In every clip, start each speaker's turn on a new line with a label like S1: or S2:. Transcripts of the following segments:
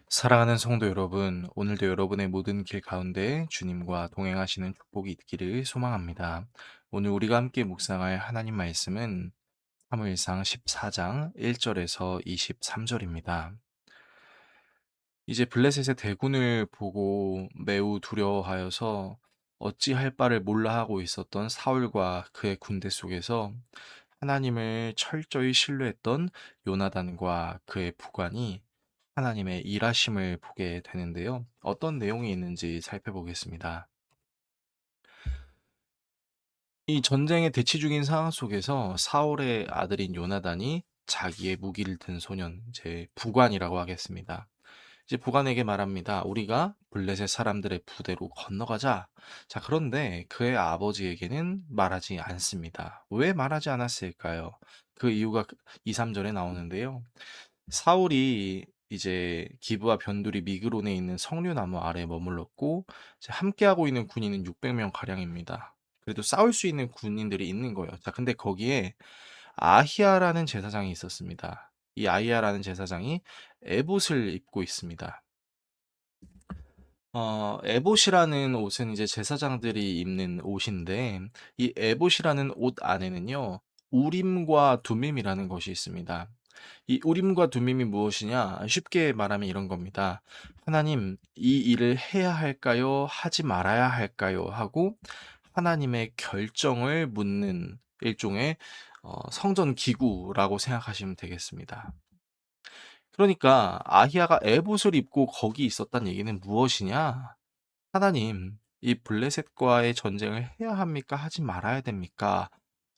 S1: 사랑하는 성도 여러분, 오늘도 여러분의 모든 길 가운데 주님과 동행하시는 축복이 있기를 소망합니다. 오늘 우리가 함께 묵상할 하나님 말씀은 사무엘상 14장 1절에서 23절입니다. 이제 블레셋의 대군을 보고 매우 두려워하여서 어찌할 바를 몰라 하고 있었던 사울과 그의 군대 속에서 하나님을 철저히 신뢰했던 요나단과 그의 부관이 하나님의 일하심을 보게 되는데요. 어떤 내용이 있는지 살펴보겠습니다. 이 전쟁에 대치 중인 상황 속에서 사울의 아들인 요나단이 자기의 무기를 든 소년, 이제 부관이라고 하겠습니다. 이제 부관에게 말합니다. 우리가 블레셋 사람들의 부대로 건너가자. 자, 그런데 그의 아버지에게는 말하지 않습니다. 왜 말하지 않았을까요? 그 이유가 2, 3절에 나오는데요. 사울이 이제 기브와 변두리 미그론에 있는 석류나무 아래에 머물렀고 이제 함께하고 있는 군인은 600명 가량입니다. 그래도 싸울 수 있는 군인들이 있는 거예요. 자, 근데 거기에 아히야라는 제사장이 있었습니다. 이 아히야라는 제사장이 에봇을 입고 있습니다. 에봇이라는 옷은 이제 제사장들이 입는 옷인데 이 에봇이라는 옷 안에는요. 우림과 두밈이라는 것이 있습니다. 이 우림과 두밈이 무엇이냐? 쉽게 말하면 이런 겁니다. 하나님, 이 일을 해야 할까요? 하지 말아야 할까요? 하고 하나님의 결정을 묻는 일종의 성전 기구라고 생각하시면 되겠습니다. 그러니까 아히야가 에봇을 입고 거기 있었단 얘기는 무엇이냐? 하나님, 이 블레셋과의 전쟁을 해야 합니까? 하지 말아야 됩니까?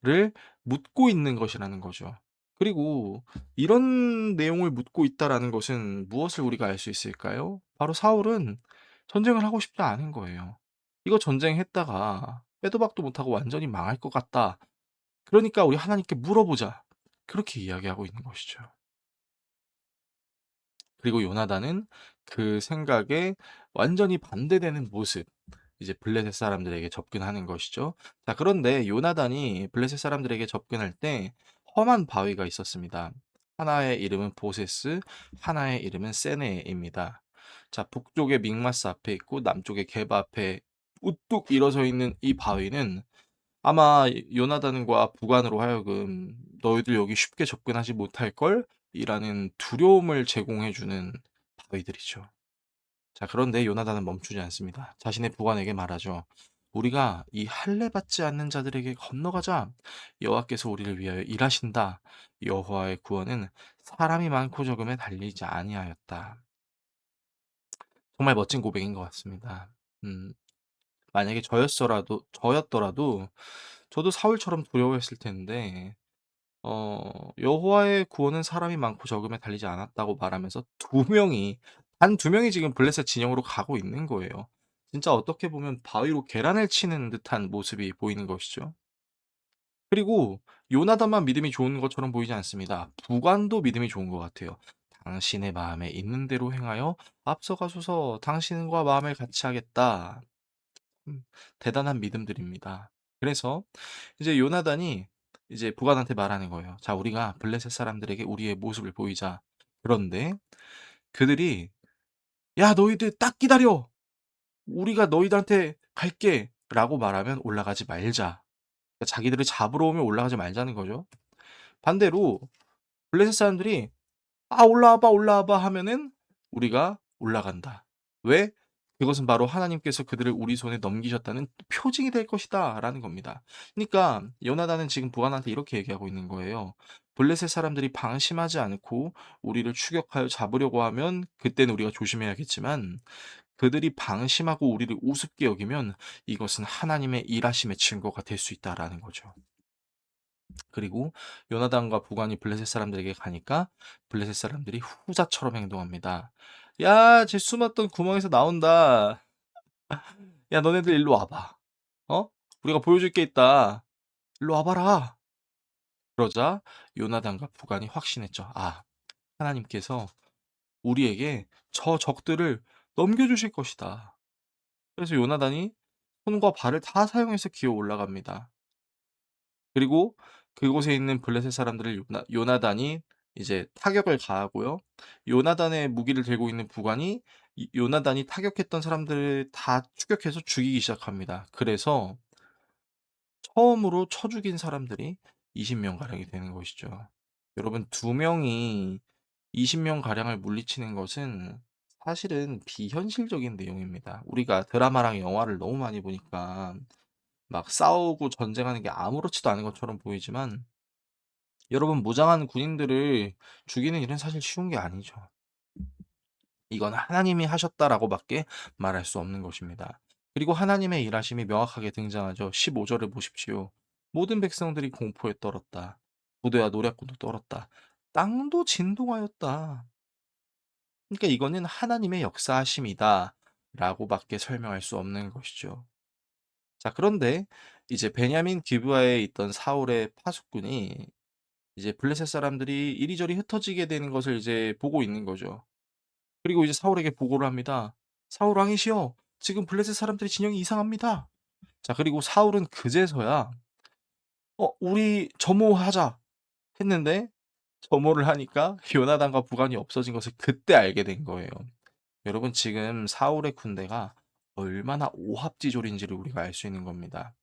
S1: 를 묻고 있는 것이라는 거죠. 그리고 이런 내용을 묻고 있다라는 것은 무엇을 우리가 알 수 있을까요? 바로 사울은 전쟁을 하고 싶지 않은 거예요. 이거 전쟁했다가 빼도 박도 못하고 완전히 망할 것 같다. 그러니까 우리 하나님께 물어보자. 그렇게 이야기하고 있는 것이죠. 그리고 요나단은 그 생각에 완전히 반대되는 모습, 이제 블레셋 사람들에게 접근하는 것이죠. 자, 그런데 요나단이 블레셋 사람들에게 접근할 때 험한 바위가 있었습니다. 하나의 이름은 보세스, 하나의 이름은 세네입니다. 자, 북쪽에 믹마스 앞에 있고 남쪽에 게바 앞에 우뚝 일어서 있는 이 바위는 아마 요나단과 부관으로 하여금 너희들 여기 쉽게 접근하지 못할 걸 이라는 두려움을 제공해 주는 바위들이죠. 자, 그런데 요나단은 멈추지 않습니다. 자신의 부관에게 말하죠. 우리가 이 할례 받지 않는 자들에게 건너가자. 여호와께서 우리를 위하여 일하신다. 여호와의 구원은 사람이 많고 적음에 달리지 아니하였다. 정말 멋진 고백인 것 같습니다. 음, 만약에 저였더라도 저도 사울처럼 두려워했을 텐데 여호와의 구원은 사람이 많고 적음에 달리지 않았다고 말하면서 두 명이 단 두 명이 지금 블레셋 진영으로 가고 있는 거예요. 진짜 어떻게 보면 바위로 계란을 치는 듯한 모습이 보이는 것이죠. 그리고 요나단만 믿음이 좋은 것처럼 보이지 않습니다. 부관도 믿음이 좋은 것 같아요. 당신의 마음에 있는 대로 행하여 앞서가소서 당신과 마음을 같이 하겠다. 음, 대단한 믿음들입니다. 그래서 이제 요나단이 이제 부관한테 말하는 거예요. 자, 우리가 블레셋 사람들에게 우리의 모습을 보이자. 그런데 그들이 야, 너희들 딱 기다려. 우리가 너희들한테 갈게. 라고 말하면 올라가지 말자. 그러니까 자기들을 잡으러 오면 올라가지 말자는 거죠. 반대로 블레셋 사람들이 "아 올라와 봐, 올라와 봐." 하면은 우리가 올라간다. 왜? 그것은 바로 하나님께서 그들을 우리 손에 넘기셨다는 표징이 될 것이다라는 겁니다. 그러니까 요나단은 지금 부하한테 이렇게 얘기하고 있는 거예요. 블레셋 사람들이 방심하지 않고 우리를 추격하여 잡으려고 하면 그때는 우리가 조심해야겠지만 그들이 방심하고 우리를 우습게 여기면 이것은 하나님의 일하심의 증거가 될 수 있다라는 거죠. 그리고 요나단과 부관이 블레셋 사람들에게 가니까 블레셋 사람들이 후자처럼 행동합니다. "야, 쟤 숨었던 구멍에서 나온다. 야, 너네들 일로 와봐. 어? 우리가 보여줄 게 있다. 일로 와봐라." 그러자 요나단과 부관이 확신했죠. 아, 하나님께서 우리에게 저 적들을 넘겨주실 것이다. 그래서 요나단이 손과 발을 다 사용해서 기어 올라갑니다. 그리고 그곳에 있는 블레셋 사람들을 요나단이 이제 타격을 가하고요. 요나단의 무기를 들고 있는 부관이 이 요나단이 타격했던 사람들을 다 추격해서 죽이기 시작합니다. 그래서 처음으로 쳐 죽인 사람들이 20명 가량이 되는 것이죠. 여러분, 2 명이 20명 가량을 물리치는 것은 사실은 비현실적인 내용입니다. 우리가 드라마랑 영화를 너무 많이 보니까 막 싸우고 전쟁하는 게 아무렇지도 않은 것처럼 보이지만, 여러분, 무장한 군인들을 죽이는 일은 사실 쉬운 게 아니죠. 이건 하나님이 하셨다라고밖에 말할 수 없는 것입니다. 그리고 하나님의 일하심이 명확하게 등장하죠. 15 절을 보십시오. "모든 백성들이 공포에 떨었다. 부대와 노략군도 떨었다. 땅도 진동하였다." 그러니까 이거는 하나님의 역사하심이다라고밖에 설명할 수 없는 것이죠. 자, 그런데 이제 베냐민 기브아에 있던 사울의 파수꾼이 이제 블레셋 사람들이 이리저리 흩어지게 되는 것을 이제 보고 있는 거죠. 그리고 이제 사울에게 보고를 합니다. "사울 왕이시여, 지금 블레셋 사람들의 진영이 이상합니다." 자, 그리고 사울은 그제서야 우리 점호하자." 했는데, 점호를 하니까 요나단과 부관이 없어진 것을 그때 알게 된 거예요. 여러분, 지금 사울의 군대가 얼마나 오합지졸인지를 우리가 알 수 있는 겁니다.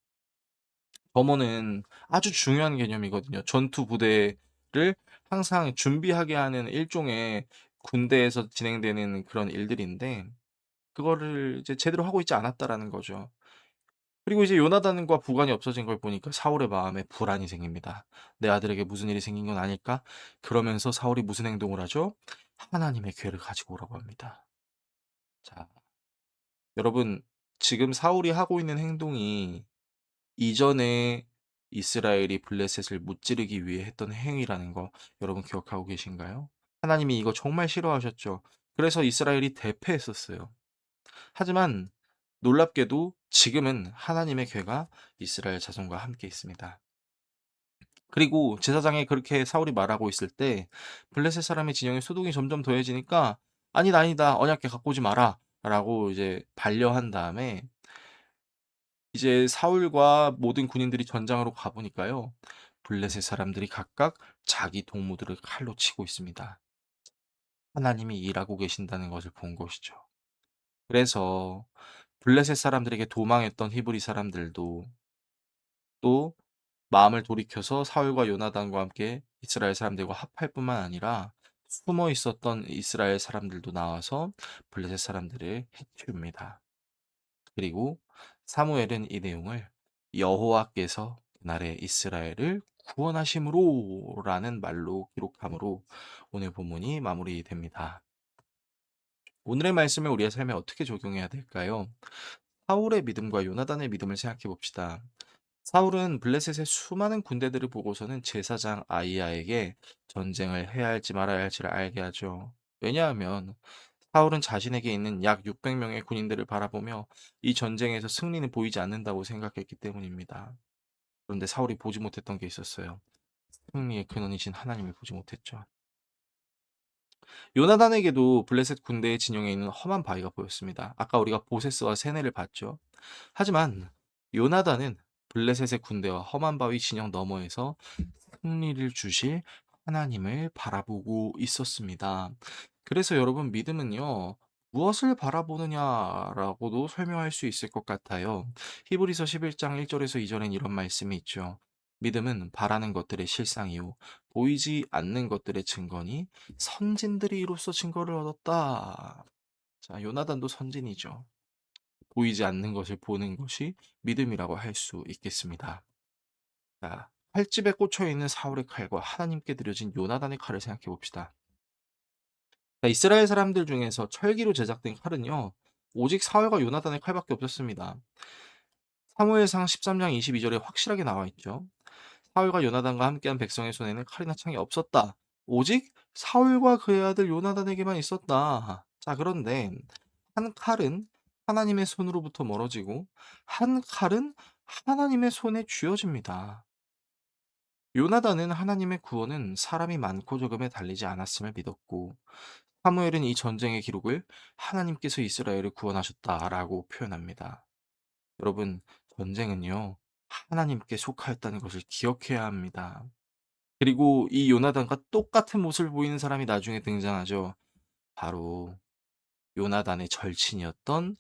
S1: 점호는 아주 중요한 개념이거든요. 전투 부대를 항상 준비하게 하는 일종의 군대에서 진행되는 그런 일들인데, 그거를 이제 제대로 하고 있지 않았다라는 거죠. 그리고 이제 요나단과 부관이 없어진 걸 보니까 사울의 마음에 불안이 생깁니다. '내 아들에게 무슨 일이 생긴 건 아닐까?' 그러면서 사울이 무슨 행동을 하죠? 하나님의 궤를 가지고 오라고 합니다. 자, 여러분, 지금 사울이 하고 있는 행동이 이전에 이스라엘이 블레셋을 무찌르기 위해 했던 행위라는 거 여러분 기억하고 계신가요? 하나님이 이거 정말 싫어하셨죠. 그래서 이스라엘이 대패했었어요. 하지만 놀랍게도 지금은 하나님의 궤가 이스라엘 자손과 함께 있습니다. 그리고 제사장에 그렇게 사울이 말하고 있을 때 블레셋 사람의 진영에 소동이 점점 더해지니까 "아니다, 아니다. 언약궤 갖고 오지 마라." 라고 이제 반려한 다음에 이제 사울과 모든 군인들이 전장으로 가 보니까요. 블레셋 사람들이 각각 자기 동무들을 칼로 치고 있습니다. 하나님이 일하고 계신다는 것을 본 것이죠. 그래서 블레셋 사람들에게 도망했던 히브리 사람들도 또 마음을 돌이켜서 사울과 요나단과 함께 이스라엘 사람들과 합할 뿐만 아니라 숨어 있었던 이스라엘 사람들도 나와서 블레셋 사람들을 해치웁니다. 그리고 사무엘은 이 내용을 여호와께서 그날에 이스라엘을 구원하심으로라는 말로 기록함으로 오늘 본문이 마무리됩니다. 오늘의 말씀을 우리의 삶에 어떻게 적용해야 될까요? 사울의 믿음과 요나단의 믿음을 생각해 봅시다. 사울은 블레셋의 수많은 군대들을 보고서는 제사장 아이야에게 전쟁을 해야 할지 말아야 할지를 알게 하죠. 왜냐하면 사울은 자신에게 있는 약 600명의 군인들을 바라보며 이 전쟁에서 승리는 보이지 않는다고 생각했기 때문입니다. 그런데 사울이 보지 못했던 게 있었어요. 승리의 근원이신 하나님을 보지 못했죠. 요나단에게도 블레셋 군대의 진영에 있는 험한 바위가 보였습니다. 아까 우리가 보세스와 세네를 봤죠. 하지만 요나단은 블레셋의 군대와 험한 바위 진영 너머에서 승리를 주실 하나님을 바라보고 있었습니다. 그래서 여러분, 믿음은요, 무엇을 바라보느냐라고도 설명할 수 있을 것 같아요. 히브리서 11장 1절에서 2절엔 이런 말씀이 있죠. 믿음은 바라는 것들의 실상이요 보이지 않는 것들의 증거니 선진들이 이로써 증거를 얻었다. 자, 요나단도 선진이죠. 보이지 않는 것을 보는 것이 믿음이라고 할 수 있겠습니다. 자, 칼집에 꽂혀 있는 사울의 칼과 하나님께 드려진 요나단의 칼을 생각해 봅시다. 자, 이스라엘 사람들 중에서 철기로 제작된 칼은요, 오직 사울과 요나단의 칼밖에 없었습니다. 사무엘상 13장 22절에 확실하게 나와 있죠. 사울과 요나단과 함께한 백성의 손에는 칼이나 창이 없었다. 오직 사울과 그의 아들 요나단에게만 있었다. 자, 그런데 한 칼은 하나님의 손으로부터 멀어지고 한 칼은 하나님의 손에 쥐어집니다. 요나단은 하나님의 구원은 사람이 많고 적음에 달리지 않았음을 믿었고, 사무엘은 이 전쟁의 기록을 하나님께서 이스라엘을 구원하셨다라고 표현합니다. 여러분, 전쟁은요, 하나님께 속하였다는 것을 기억해야 합니다. 그리고 이 요나단과 똑같은 모습을 보이는 사람이 나중에 등장하죠. 바로 요나단의 절친이었던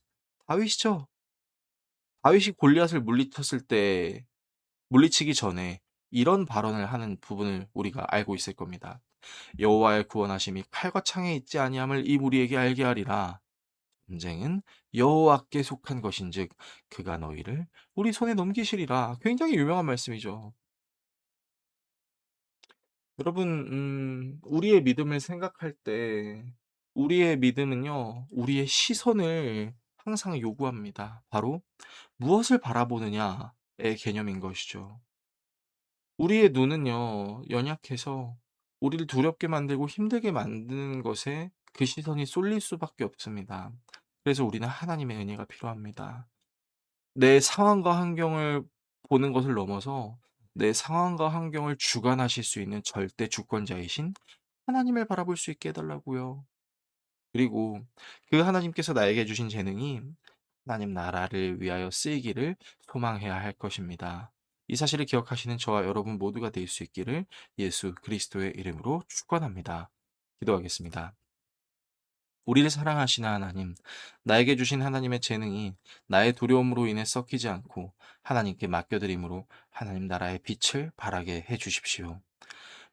S1: 다윗이죠. 다윗이 골리앗을 물리쳤을 때 물리치기 전에 이런 발언을 하는 부분을 우리가 알고 있을 겁니다. 여호와의 구원하심이 칼과 창에 있지 아니함을 이 무리에게 알게 하리라. 전쟁은 여호와께 속한 것인즉 그가 너희를 우리 손에 넘기시리라. 굉장히 유명한 말씀이죠. 여러분, 우리의 믿음을 생각할 때 우리의 믿음은요, 우리의 시선을 항상 요구합니다. 바로 무엇을 바라보느냐의 개념인 것이죠. 우리의 눈은요, 연약해서 우리를 두렵게 만들고 힘들게 만드는 것에 그 시선이 쏠릴 수밖에 없습니다. 그래서 우리는 하나님의 은혜가 필요합니다. 내 상황과 환경을 보는 것을 넘어서 내 상황과 환경을 주관하실 수 있는 절대 주권자이신 하나님을 바라볼 수 있게 해 달라고요. 그리고 그 하나님께서 나에게 주신 재능이 하나님 나라를 위하여 쓰이기를 소망해야 할 것입니다. 이 사실을 기억하시는 저와 여러분 모두가 될 수 있기를 예수 그리스도의 이름으로 축원합니다. 기도하겠습니다. 우리를 사랑하시는 하나님, 나에게 주신 하나님의 재능이 나의 두려움으로 인해 썩히지 않고 하나님께 맡겨드림으로 하나님 나라의 빛을 발하게 해 주십시오.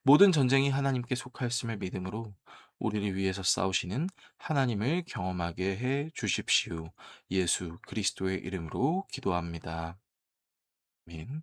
S1: 모든 전쟁이 하나님께 속하였음을 믿음으로 우리를 위해서 싸우시는 하나님을 경험하게 해 주십시오. 예수 그리스도의 이름으로 기도합니다. 아멘.